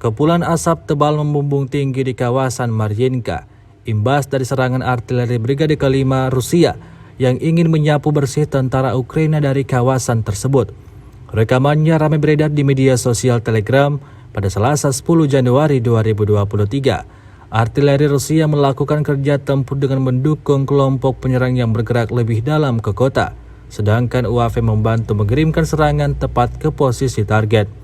Kepulan asap tebal membumbung tinggi di kawasan Mariinka, imbas dari serangan artileri Brigade ke-5 Rusia yang ingin menyapu bersih tentara Ukraina dari kawasan tersebut. Rekamannya ramai beredar di media sosial Telegram pada Selasa 10 Januari 2023. Artileri Rusia melakukan kerja tempur dengan mendukung kelompok penyerang yang bergerak lebih dalam ke kota, sedangkan UAV membantu mengirimkan serangan tepat ke posisi target.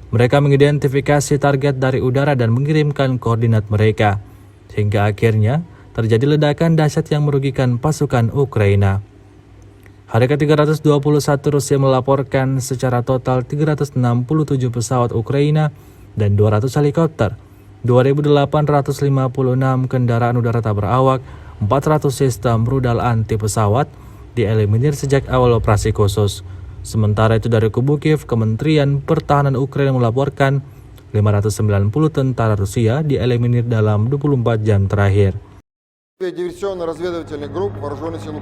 Mereka mengidentifikasi target dari udara dan mengirimkan koordinat mereka, hingga akhirnya terjadi ledakan dahsyat yang merugikan pasukan Ukraina. Hari ke-321 Rusia melaporkan secara total 367 pesawat Ukraina dan 200 helikopter, 2.856 kendaraan udara tak berawak, 400 sistem rudal anti pesawat dieliminir sejak awal operasi khusus. Sementara itu dari kubu Kiev, Kementerian Pertahanan Ukraina melaporkan 590 tentara Rusia dieliminir dalam 24 jam terakhir. Диверсионно-разведывательных групп вооруженных сил